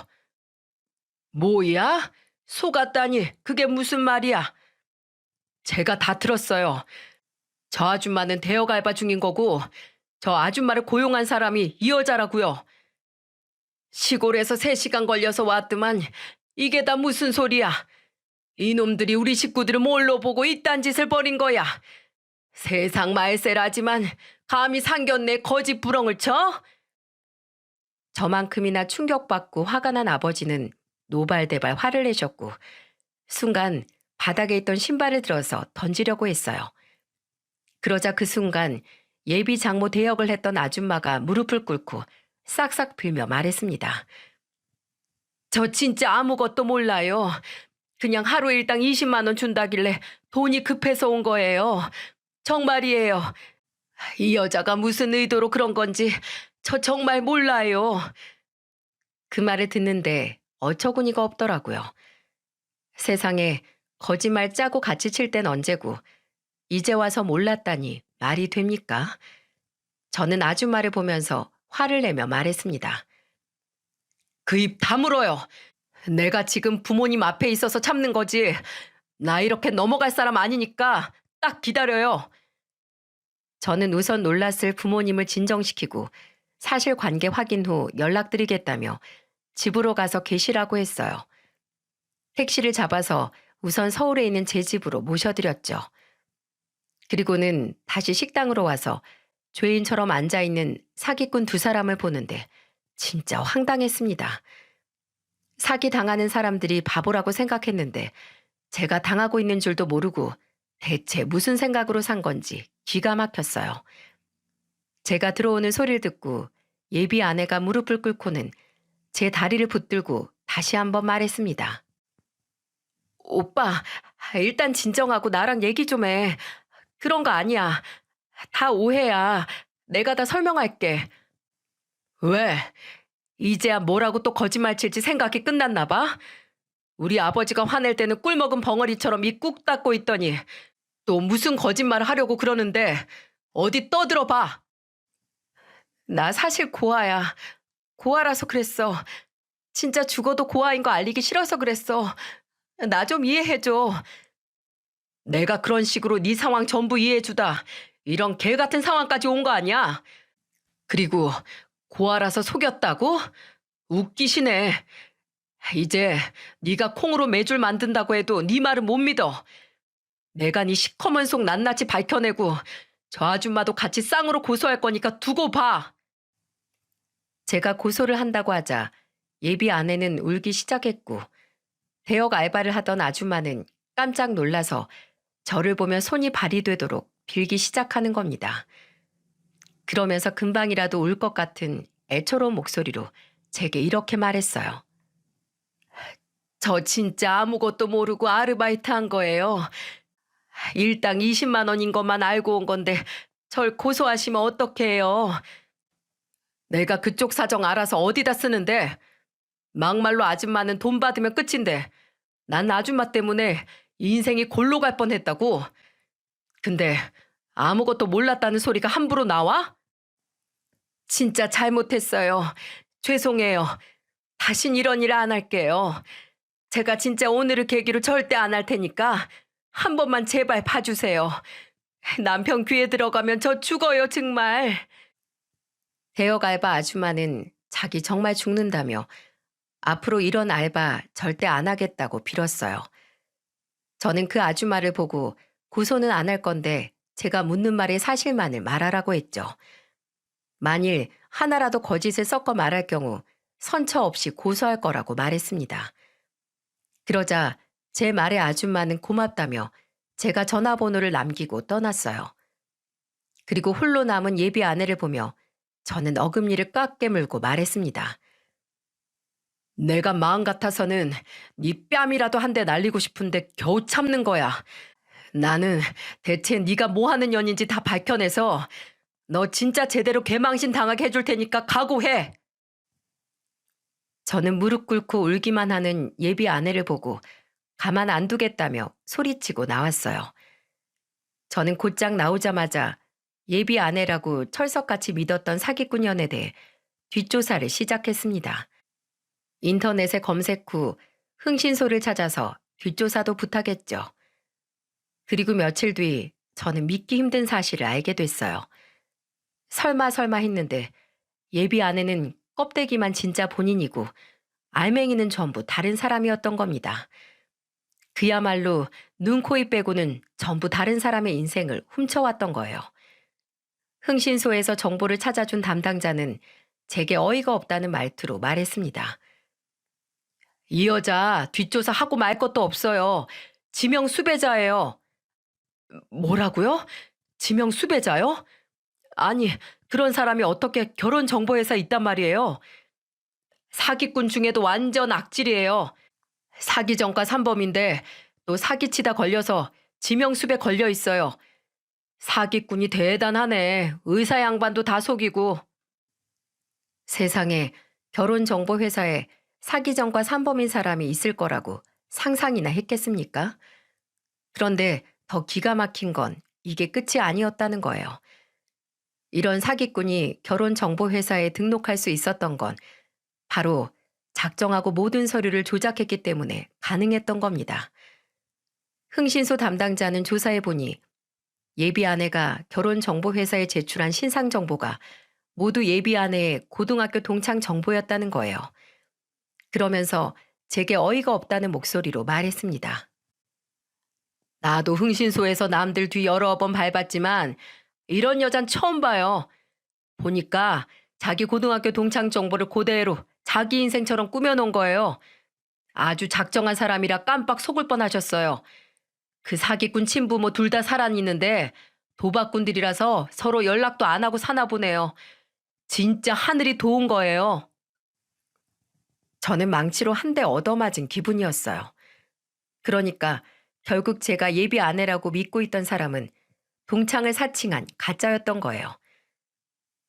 뭐야? 속았다니 그게 무슨 말이야? 제가 다 들었어요. 저 아줌마는 대역 알바 중인 거고 저 아줌마를 고용한 사람이 이 여자라고요. 시골에서 3시간 걸려서 왔더만 이게 다 무슨 소리야. 이놈들이 우리 식구들을 뭘로 보고 이딴 짓을 벌인 거야. 세상 말세라지만 감히 상견례 거짓 부렁을 쳐? 저만큼이나 충격받고 화가 난 아버지는 노발대발 화를 내셨고 순간 바닥에 있던 신발을 들어서 던지려고 했어요. 그러자 그 순간 예비 장모 대역을 했던 아줌마가 무릎을 꿇고 싹싹 빌며 말했습니다. 저 진짜 아무것도 몰라요. 그냥 하루 일당 20만 원 준다길래 돈이 급해서 온 거예요. 정말이에요. 이 여자가 무슨 의도로 그런 건지 저 정말 몰라요. 그 말을 듣는데 어처구니가 없더라고요. 세상에 거짓말 짜고 같이 칠 땐 언제고 이제 와서 몰랐다니 말이 됩니까? 저는 아줌마를 보면서 화를 내며 말했습니다. 그 입 다물어요. 내가 지금 부모님 앞에 있어서 참는 거지. 나 이렇게 넘어갈 사람 아니니까 딱 기다려요. 저는 우선 놀랐을 부모님을 진정시키고 사실관계 확인 후 연락드리겠다며 집으로 가서 계시라고 했어요. 택시를 잡아서 우선 서울에 있는 제 집으로 모셔드렸죠. 그리고는 다시 식당으로 와서 죄인처럼 앉아있는 사기꾼 2사람을 보는데 진짜 황당했습니다. 사기당하는 사람들이 바보라고 생각했는데 제가 당하고 있는 줄도 모르고 대체 무슨 생각으로 산 건지 기가 막혔어요. 제가 들어오는 소리를 듣고 예비 아내가 무릎을 꿇고는 제 다리를 붙들고 다시 한번 말했습니다. 오빠, 일단 진정하고 나랑 얘기 좀 해. 그런 거 아니야. 다 오해야. 내가 다 설명할게. 왜? 이제야 뭐라고 또 거짓말 칠지 생각이 끝났나 봐? 우리 아버지가 화낼 때는 꿀먹은 벙어리처럼 입 꾹 닫고 있더니 또 무슨 거짓말을 하려고 그러는데 어디 떠들어봐. 나 사실 고아야. 고아라서 그랬어. 진짜 죽어도 고아인 거 알리기 싫어서 그랬어. 나 좀 이해해줘. 내가 그런 식으로 네 상황 전부 이해해주다 이런 개 같은 상황까지 온 거 아니야? 그리고 고아라서 속였다고? 웃기시네. 이제 네가 콩으로 매줄 만든다고 해도 네 말은 못 믿어. 내가 네 시커먼 속 낱낱이 밝혀내고 저 아줌마도 같이 쌍으로 고소할 거니까 두고 봐. 제가 고소를 한다고 하자 예비 아내는 울기 시작했고 대역 알바를 하던 아줌마는 깜짝 놀라서 저를 보며 손이 발이 되도록 빌기 시작하는 겁니다. 그러면서 금방이라도 울 것 같은 애처로운 목소리로 제게 이렇게 말했어요. 저 진짜 아무것도 모르고 아르바이트 한 거예요. 일당 20만 원인 것만 알고 온 건데 절 고소하시면 어떡해요. 내가 그쪽 사정 알아서 어디다 쓰는데. 막말로 아줌마는 돈 받으면 끝인데 난 아줌마 때문에 인생이 골로 갈 뻔했다고. 근데 아무것도 몰랐다는 소리가 함부로 나와? 진짜 잘못했어요. 죄송해요. 다신 이런 일 안 할게요. 제가 진짜 오늘을 계기로 절대 안 할 테니까 한 번만 제발 봐주세요. 남편 귀에 들어가면 저 죽어요, 정말. 대역 알바 아줌마는 자기 정말 죽는다며 앞으로 이런 알바 절대 안 하겠다고 빌었어요. 저는 그 아줌마를 보고 고소는 안 할 건데 제가 묻는 말의 사실만을 말하라고 했죠. 만일 하나라도 거짓을 섞어 말할 경우 선처 없이 고소할 거라고 말했습니다. 그러자 제 말에 아줌마는 고맙다며 제가 전화번호를 남기고 떠났어요. 그리고 홀로 남은 예비 아내를 보며 저는 어금니를 꽉 깨물고 말했습니다. 내가 마음 같아서는 네 뺨이라도 한 대 날리고 싶은데 겨우 참는 거야. 나는 대체 네가 뭐 하는 년인지 다 밝혀내서 너 진짜 제대로 개망신 당하게 해줄 테니까 각오해. 저는 무릎 꿇고 울기만 하는 예비 아내를 보고 가만 안 두겠다며 소리치고 나왔어요. 저는 곧장 나오자마자 예비 아내라고 철석같이 믿었던 사기꾼년에 대해 뒷조사를 시작했습니다. 인터넷에 검색 후 흥신소를 찾아서 뒷조사도 부탁했죠. 그리고 며칠 뒤 저는 믿기 힘든 사실을 알게 됐어요. 설마 했는데 예비 아내는 껍데기만 진짜 본인이고 알맹이는 전부 다른 사람이었던 겁니다. 그야말로 눈, 코, 입 빼고는 전부 다른 사람의 인생을 훔쳐왔던 거예요. 흥신소에서 정보를 찾아준 담당자는 제게 어이가 없다는 말투로 말했습니다. 이 여자 뒷조사 하고 말 것도 없어요. 지명 수배자예요. 뭐라고요? 지명 수배자요? 아니, 그런 사람이 어떻게 결혼 정보회사에 있단 말이에요? 사기꾼 중에도 완전 악질이에요. 사기 전과 산범인데 또 사기치다 걸려서 지명수배 걸려 있어요. 사기꾼이 대단하네. 의사 양반도 다 속이고. 세상에 결혼정보회사에 사기 전과 산범인 사람이 있을 거라고 상상이나 했겠습니까? 그런데 더 기가 막힌 건 이게 끝이 아니었다는 거예요. 이런 사기꾼이 결혼정보회사에 등록할 수 있었던 건 바로 작정하고 모든 서류를 조작했기 때문에 가능했던 겁니다. 흥신소 담당자는 조사해보니 예비 아내가 결혼정보회사에 제출한 신상정보가 모두 예비 아내의 고등학교 동창 정보였다는 거예요. 그러면서 제게 어이가 없다는 목소리로 말했습니다. 나도 흥신소에서 남들 뒤 여러 번 밟았지만 이런 여잔 처음 봐요. 보니까 자기 고등학교 동창 정보를 그대로 자기 인생처럼 꾸며놓은 거예요. 아주 작정한 사람이라 깜빡 속을 뻔하셨어요. 그 사기꾼 친부모 둘 다 살아있는데 도박꾼들이라서 서로 연락도 안 하고 사나 보네요. 진짜 하늘이 도운 거예요. 저는 망치로 한 대 얻어맞은 기분이었어요. 그러니까 결국 제가 예비 아내라고 믿고 있던 사람은 동창을 사칭한 가짜였던 거예요.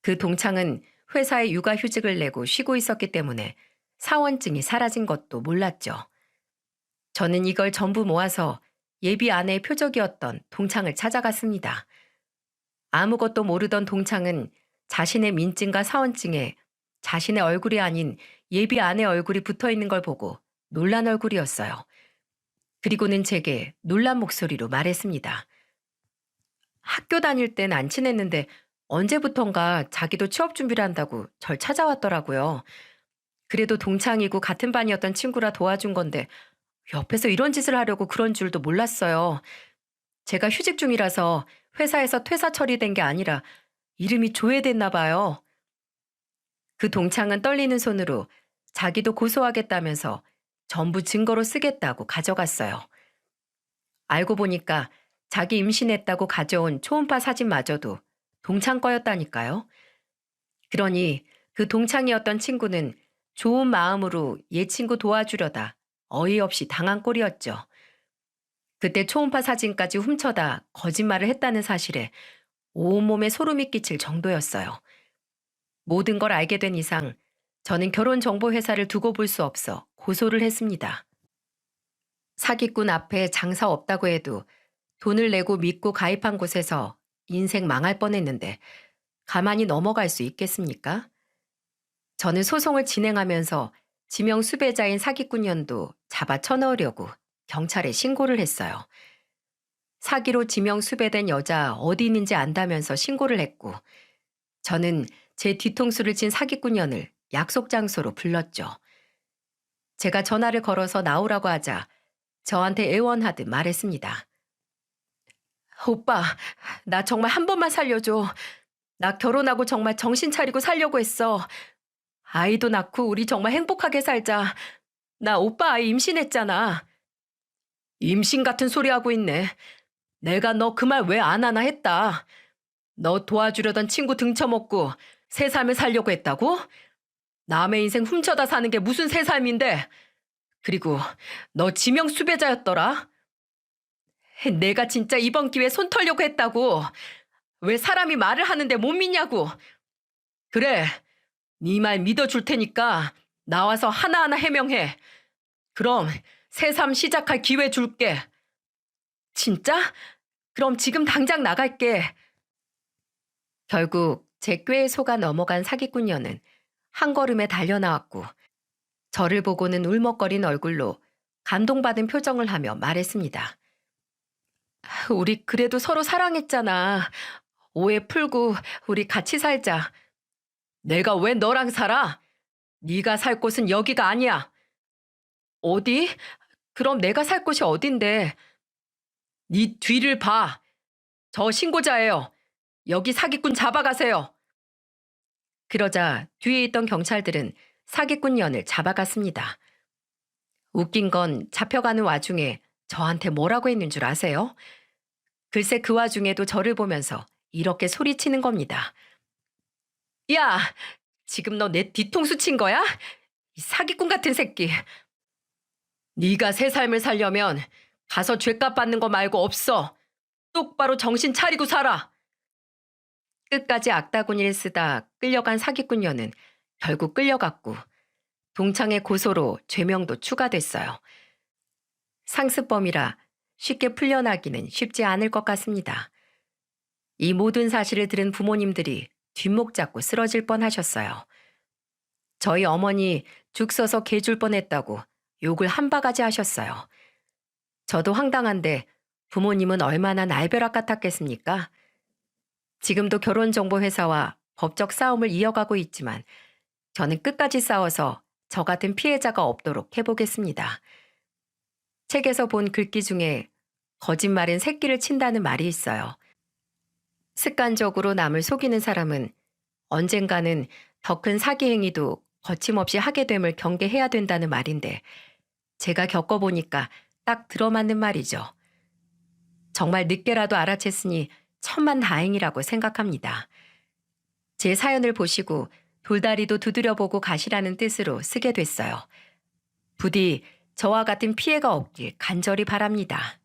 그 동창은 회사에 육아휴직을 내고 쉬고 있었기 때문에 사원증이 사라진 것도 몰랐죠. 저는 이걸 전부 모아서 예비 아내의 표적이었던 동창을 찾아갔습니다. 아무것도 모르던 동창은 자신의 민증과 사원증에 자신의 얼굴이 아닌 예비 아내 얼굴이 붙어 있는 걸 보고 놀란 얼굴이었어요. 그리고는 제게 놀란 목소리로 말했습니다. 학교 다닐 땐 안 친했는데 언제부턴가 자기도 취업 준비를 한다고 절 찾아왔더라고요. 그래도 동창이고 같은 반이었던 친구라 도와준 건데 옆에서 이런 짓을 하려고 그런 줄도 몰랐어요. 제가 휴직 중이라서 회사에서 퇴사 처리된 게 아니라 이름이 조회됐나 봐요. 그 동창은 떨리는 손으로 자기도 고소하겠다면서 전부 증거로 쓰겠다고 가져갔어요. 알고 보니까 자기 임신했다고 가져온 초음파 사진마저도 동창 거였다니까요. 그러니 그 동창이었던 친구는 좋은 마음으로 얘 친구 도와주려다 어이없이 당한 꼴이었죠. 그때 초음파 사진까지 훔쳐다 거짓말을 했다는 사실에 온몸에 소름이 끼칠 정도였어요. 모든 걸 알게 된 이상 저는 결혼정보회사를 두고 볼 수 없어 고소를 했습니다. 사기꾼 앞에 장사 없다고 해도 돈을 내고 믿고 가입한 곳에서 인생 망할 뻔했는데 가만히 넘어갈 수 있겠습니까? 저는 소송을 진행하면서 지명 수배자인 사기꾼년도 잡아 쳐넣으려고 경찰에 신고를 했어요. 사기로 지명 수배된 여자 어디 있는지 안다면서 신고를 했고 저는 제 뒤통수를 친 사기꾼년을 약속 장소로 불렀죠. 제가 전화를 걸어서 나오라고 하자 저한테 애원하듯 말했습니다. 오빠, 나 정말 한 번만 살려줘. 나 결혼하고 정말 정신 차리고 살려고 했어. 아이도 낳고 우리 정말 행복하게 살자. 나 오빠 아이 임신했잖아. 임신 같은 소리 하고 있네. 내가 너 그 말 왜 안 하나 했다. 너 도와주려던 친구 등쳐먹고 새 삶을 살려고 했다고? 남의 인생 훔쳐다 사는 게 무슨 새 삶인데. 그리고 너 지명 수배자였더라. 내가 진짜 이번 기회에 손 털려고 했다고. 왜 사람이 말을 하는데 못 믿냐고. 그래, 네 말 믿어줄 테니까 나와서 하나하나 해명해. 그럼 새 삶 시작할 기회 줄게. 진짜? 그럼 지금 당장 나갈게. 결국 제 꾀에 속아 넘어간 사기꾼녀는 한 걸음에 달려나왔고 저를 보고는 울먹거린 얼굴로 감동받은 표정을 하며 말했습니다. 우리 그래도 서로 사랑했잖아. 오해 풀고 우리 같이 살자. 내가 왜 너랑 살아? 네가 살 곳은 여기가 아니야. 어디? 그럼 내가 살 곳이 어딘데? 네 뒤를 봐. 저 신고자예요. 여기 사기꾼 잡아가세요. 그러자 뒤에 있던 경찰들은 사기꾼년을 잡아갔습니다. 웃긴 건 잡혀가는 와중에 저한테 뭐라고 했는 줄 아세요? 글쎄 그 와중에도 저를 보면서 이렇게 소리치는 겁니다. 야, 지금 너 내 뒤통수 친 거야? 이 사기꾼 같은 새끼. 네가 새 삶을 살려면 가서 죗값 받는 거 말고 없어. 똑바로 정신 차리고 살아. 끝까지 악다구니를 쓰다 끌려간 사기꾼녀는 결국 끌려갔고 동창의 고소로 죄명도 추가됐어요. 상습범이라 쉽게 풀려나기는 쉽지 않을 것 같습니다. 이 모든 사실을 들은 부모님들이 뒷목 잡고 쓰러질 뻔하셨어요. 저희 어머니 죽 써서 개 줄 뻔했다고 욕을 한 바가지 하셨어요. 저도 황당한데 부모님은 얼마나 날벼락 같았겠습니까? 지금도 결혼정보회사와 법적 싸움을 이어가고 있지만 저는 끝까지 싸워서 저 같은 피해자가 없도록 해보겠습니다. 책에서 본 글귀 중에 거짓말은 새끼를 친다는 말이 있어요. 습관적으로 남을 속이는 사람은 언젠가는 더 큰 사기 행위도 거침없이 하게 됨을 경계해야 된다는 말인데 제가 겪어보니까 딱 들어맞는 말이죠. 정말 늦게라도 알아챘으니 천만 다행이라고 생각합니다. 제 사연을 보시고 돌다리도 두드려보고 가시라는 뜻으로 쓰게 됐어요. 부디 저와 같은 피해가 없길 간절히 바랍니다.